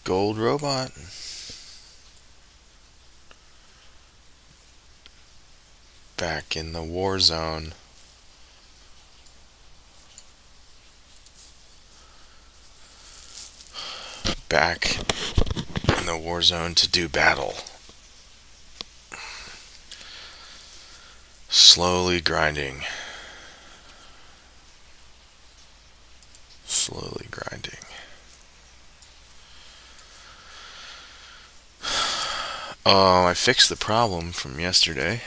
Gold Robot. Back in the war zone. Back in the war zone to do battle. Slowly grinding. Slowly grinding. I fixed the problem from yesterday.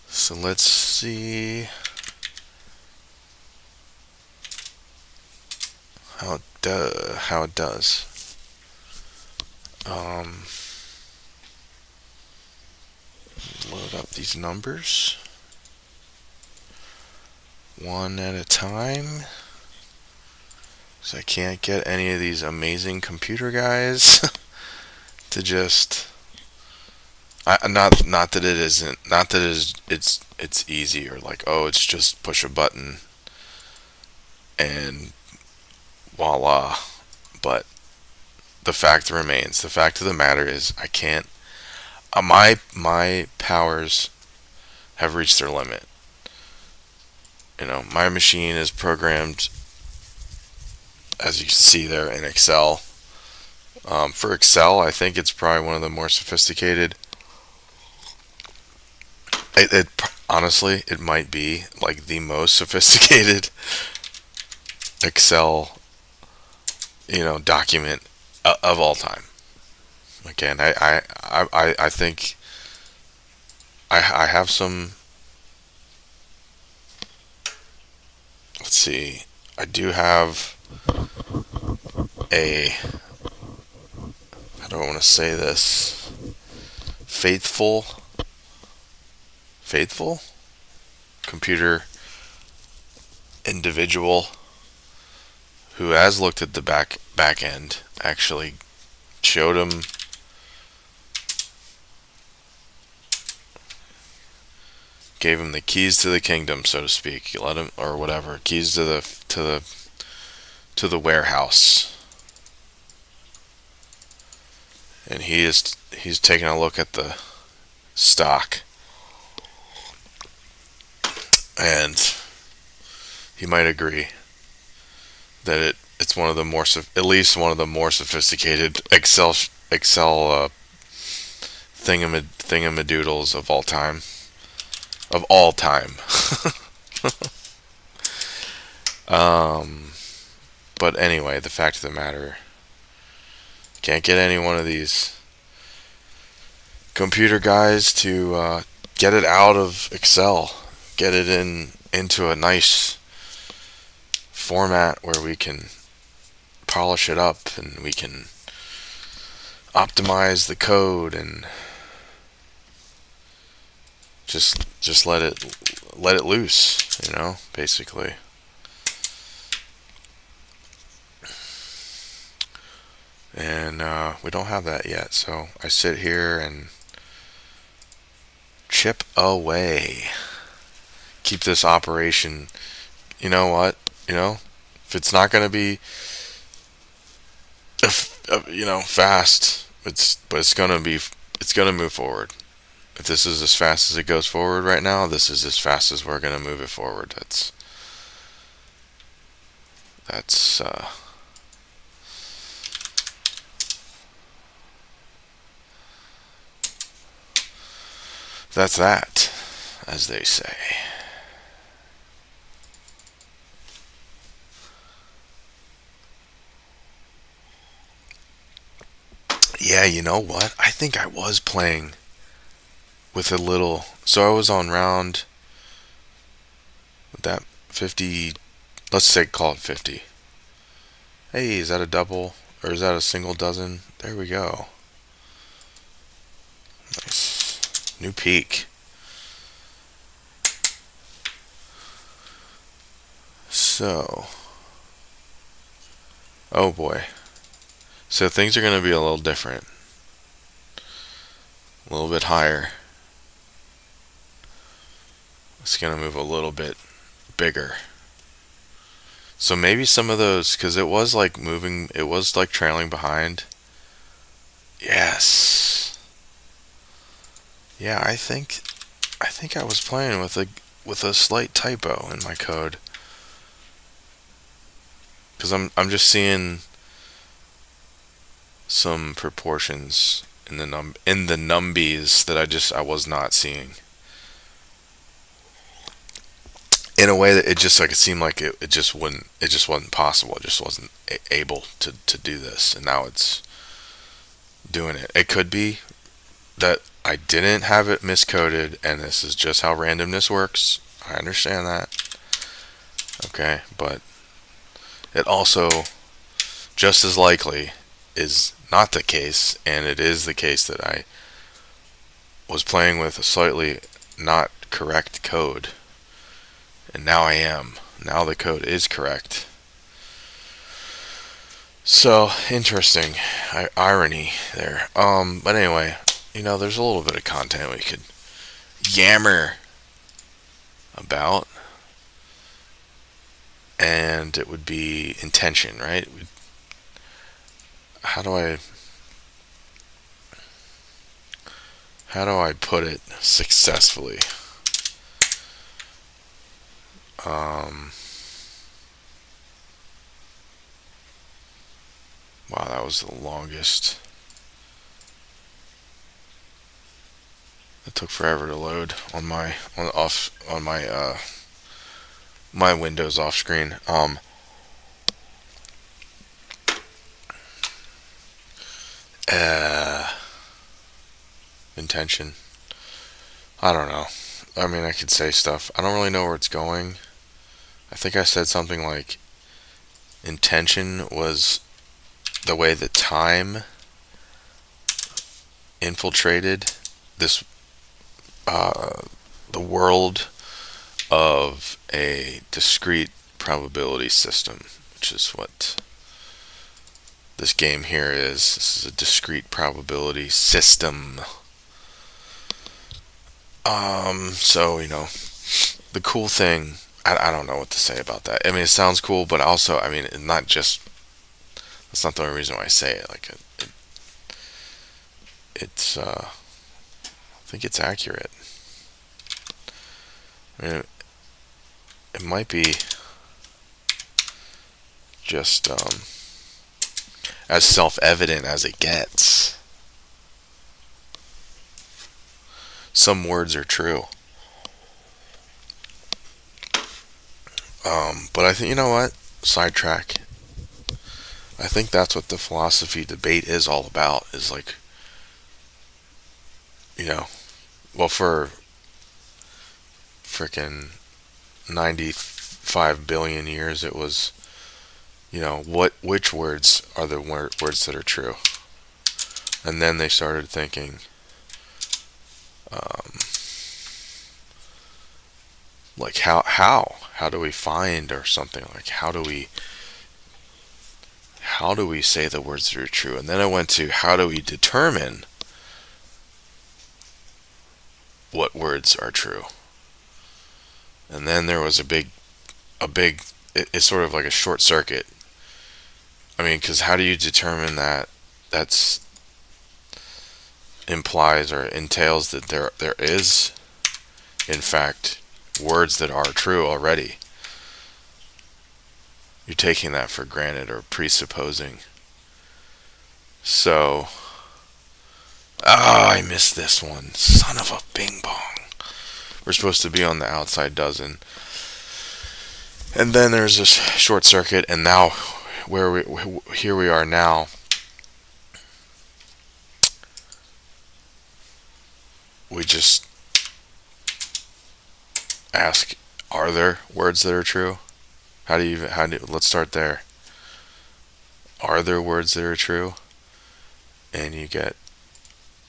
So let's see how it does. Load up these numbers one at a time. So I can't get any of these amazing computer guys to just. Not that it isn't. Not that it's easy or like, oh, it's just push a button and voila. But the fact remains. The fact of the matter is, I can't. My powers have reached their limit. My machine is programmed, as you can see there, in Excel. For Excel, I think it's probably one of the more sophisticated. It honestly, it might be like the most sophisticated Excel, document of all time. Again, I think I have some. Let's see. I do have a. I don't want to say this. Faithful computer individual who has looked at the back end, actually showed him, gave him the keys to the kingdom, so to speak. Let him, or whatever, keys to the warehouse, and he's taking a look at the stock, and he might agree that it's one of the more, at least one of the more sophisticated Excel thingamadoodles of all time. Of all time. But anyway, the fact of the matter, can't get any one of these computer guys to get it out of Excel, get it into a nice format where we can polish it up and we can optimize the code and just let it loose, basically. And we don't have that yet, so I sit here and chip away, keep this operation. You know what? If it's not going to be, fast, it's going to move forward. If this is as fast as it goes forward right now, this is as fast as we're going to move it forward. That's that, as they say. Yeah, you know what? I think I was playing with a little. So I was on round with that 50. Let's say call it 50. Hey, is that a double or is that a single dozen? There we go. Nice. New peak. So. Oh boy. So things are going to be a little different. A little bit higher. It's going to move a little bit bigger. So maybe some of those, because it was like moving, it was like trailing behind. Yes. Yeah, I think I was playing with a slight typo in my code, because I'm just seeing some proportions in the numbies that I was not seeing, in a way that it just like it seemed like it just wasn't possible. It just wasn't able to do this, and now it's doing it. It could be that I didn't have it miscoded, and this is just how randomness works. I understand that. Okay, but it also just as likely is not the case, and it is the case that I was playing with a slightly not correct code, and now I am. Now the code is correct. So interesting irony there. But anyway, there's a little bit of content we could yammer about, and it would be intention, right? How do I how do I put it successfully? Um, wow, that was the longest. It took forever to load on my Windows off screen. Uh, Intention. I don't know. I mean, I could say stuff. I don't really know where it's going. I think I said something like intention was the way that time infiltrated this the world of a discrete probability system, which is what this game here is. This is a discrete probability system. So the cool thing. I don't know what to say about that. I mean, it sounds cool, but also, I mean, not just. That's not the only reason why I say it. Like it's. I think it's accurate. I mean, it might be just as self-evident as it gets. Some words are true. But I think, you know what? Sidetrack. I think that's what the philosophy debate is all about. Is like, you know, well, for frickin' 95 billion years, it was, which words are the words that are true? And then they started thinking, um, like how do we find, or something like how do we say the words that are true? And then I went to how do we determine what words are true? And then there was it's sort of like a short circuit. I mean, because how do you determine that that's implies or entails that there is, in fact, words that are true already? You're taking that for granted or presupposing. So, I missed this one. Son of a bing bong. We're supposed to be on the outside dozen. And then there's this short circuit, and now here we are now. We just ask, are there words that are true? Let's start there. Are there words that are true? And you get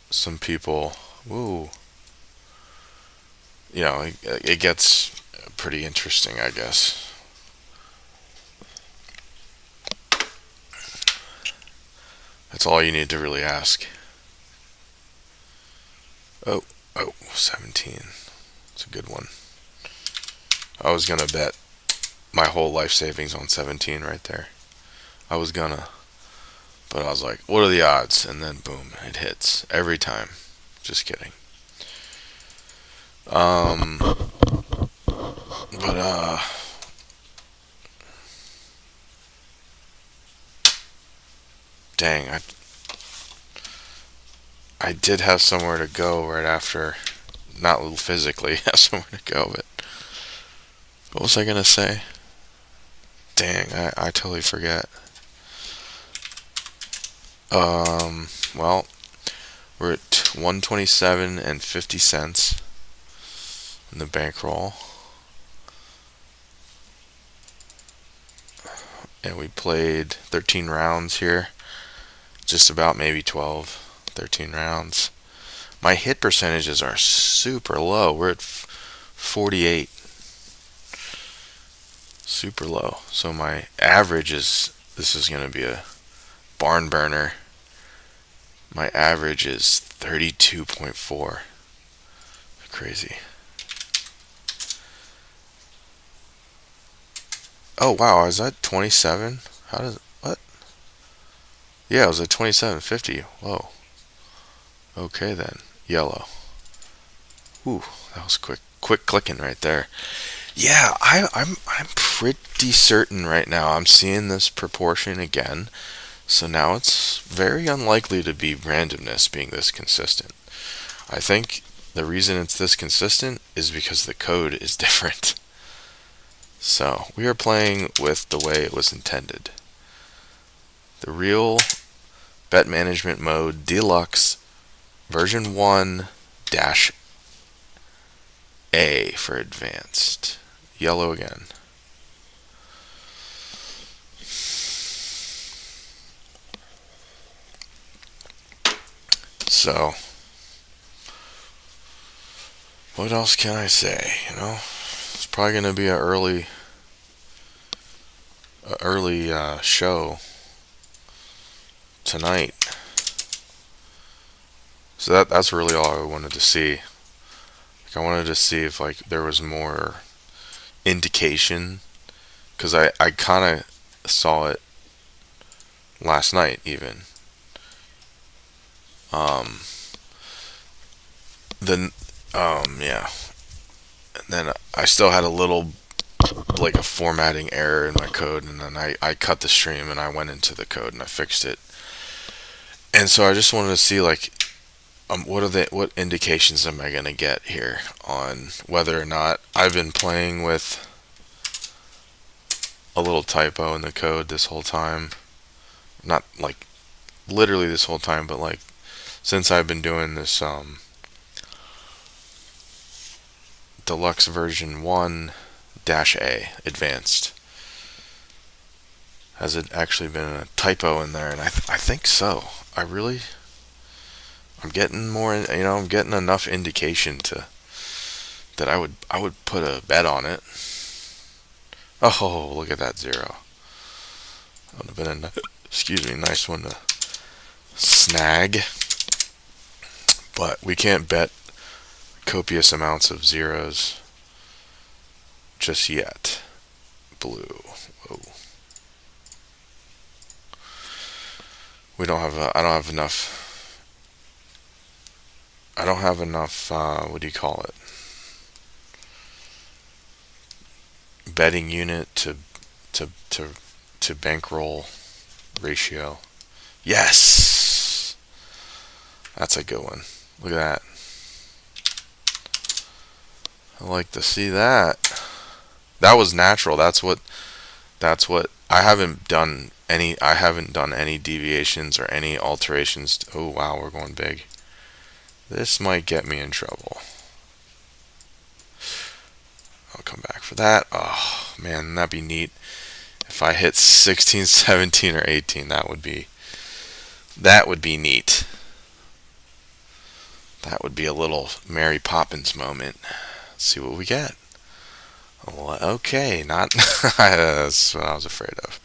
some people, ooh, it gets pretty interesting, I guess. That's all you need to really ask. Oh, 17. It's a good one. I was gonna bet my whole life savings on 17 right there. I was gonna, but I was like, what are the odds? And then boom, it hits every time. Just kidding. But dang, I did have somewhere to go right after. Not physically have somewhere to go, but what was I gonna say? Dang, I totally forget. Well, we're at 127 and 50 cents in the bankroll, and we played 13 rounds here, just about maybe 12, 13 rounds. My hit percentages are super low. We're at 48, super low. So my average is, this is going to be a barn burner. My average is 32.4. Crazy. Oh wow, is that 27? How does, what? Yeah, it was at 27.50. Whoa. Okay then. Yellow. Ooh, that was quick clicking right there. Yeah, I'm pretty certain right now I'm seeing this proportion again. So now it's very unlikely to be randomness being this consistent. I think the reason it's this consistent is because the code is different. So we are playing with the way it was intended. The real bet management mode deluxe version 1 dash A for advanced. Yellow again. So, what else can I say? It's probably going to be a early show tonight. So that's really all I wanted to see. Like, I wanted to see if like there was more indication, because I kind of saw it last night even. Um, then yeah, and then I still had a little, like a formatting error in my code, and then I cut the stream and I went into the code and I fixed it. And so I just wanted to see like what indications am I gonna get here on whether or not I've been playing with a little typo in the code this whole time. Not like literally this whole time, but like since I've been doing this deluxe version 1 dash A advanced. Has it actually been a typo in there? And I think so. I'm getting more, I'm getting enough indication to that I would put a bet on it. Oh, look at that zero. That would have been a nice one to snag. But we can't bet copious amounts of zeros just yet. Blue. Whoa. I don't have enough. I don't have enough. What do you call it? Betting unit to bankroll ratio. Yes, that's a good one. Look at that. I like to see that. That was natural. That's what I haven't done any deviations or any alterations. Oh wow, we're going big. This might get me in trouble. I'll come back for that. Oh man, that'd be neat. If I hit 16, 17, or 18, that would be neat. That would be a little Mary Poppins moment. Let's see what we get. Okay, not that's what I was afraid of.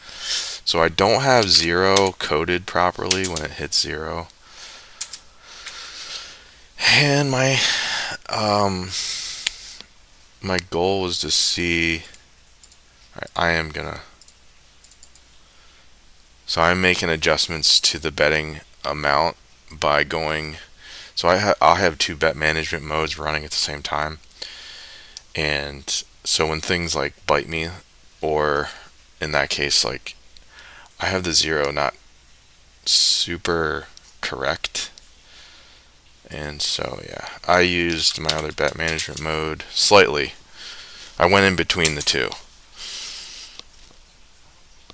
So I don't have zero coded properly when it hits zero. And my goal was to see. Alright, I'm making adjustments to the betting amount by going. So I'll have two bet management modes running at the same time, and so when things like bite me, or in that case, like I have the zero not super correct, and so yeah, I used my other bet management mode slightly. I went in between the two.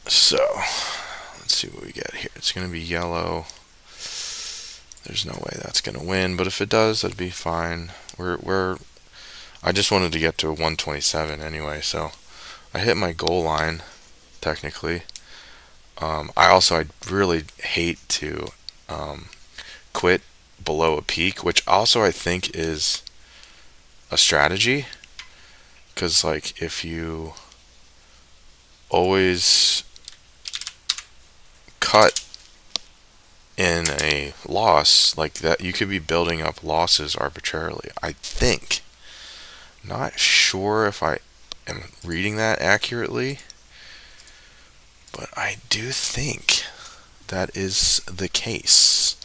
So let's see what we get here. It's going to be yellow. There's no way that's going to win, but if it does, that'd be fine. I just wanted to get to a 127 anyway, so I hit my goal line technically. I really hate to quit below a peak, which also I think is a strategy, because like if you always cut in a loss like that, you could be building up losses arbitrarily. I think. Not sure if I am reading that accurately, but I do think that is the case.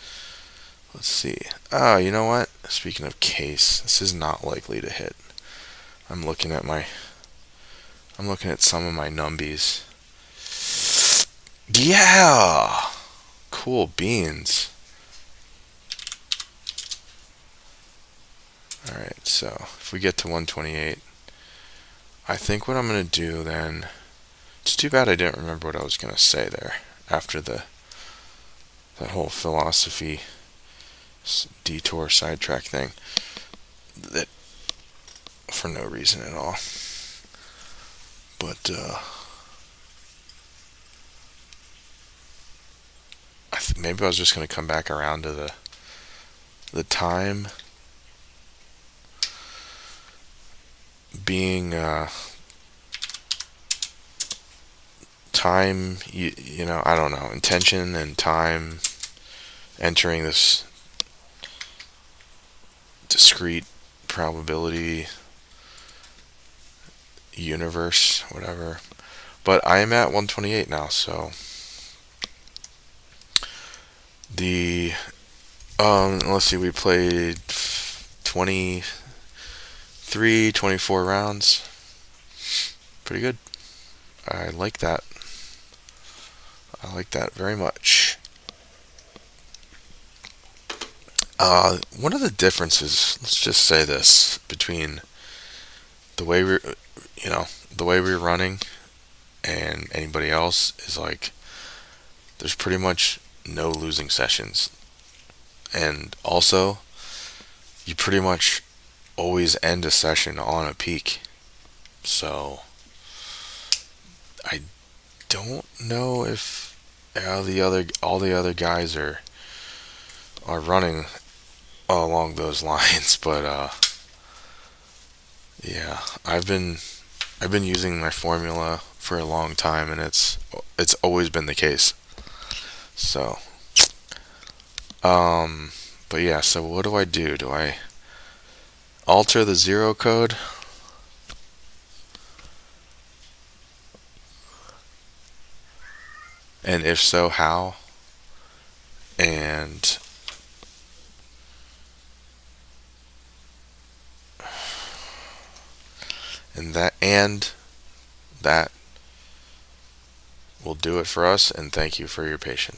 Let's see. Oh, you know what? Speaking of case, this is not likely to hit. I'm looking at some of my numbies. Yeah! Cool beans. Alright, so if we get to 128, I think what I'm going to do then. It's too bad I didn't remember what I was going to say there after that whole philosophy detour sidetrack thing. That for no reason at all. But maybe I was just going to come back around to the time being time, I don't know, intention and time entering this discrete probability universe, whatever. But I am at 128 now, so the let's see, we played 24 rounds. Pretty good. I like that. I like that very much. One of the differences, let's just say this, between the way we're running and anybody else is like there's pretty much no losing sessions, and also you pretty much always end a session on a peak. So I don't know if all the other guys are running along those lines, but yeah, I've been using my formula for a long time, and it's always been the case. So, but yeah, so what do I do? Do I alter the zero code? And if so, how? And that will do it for us, and thank you for your patience.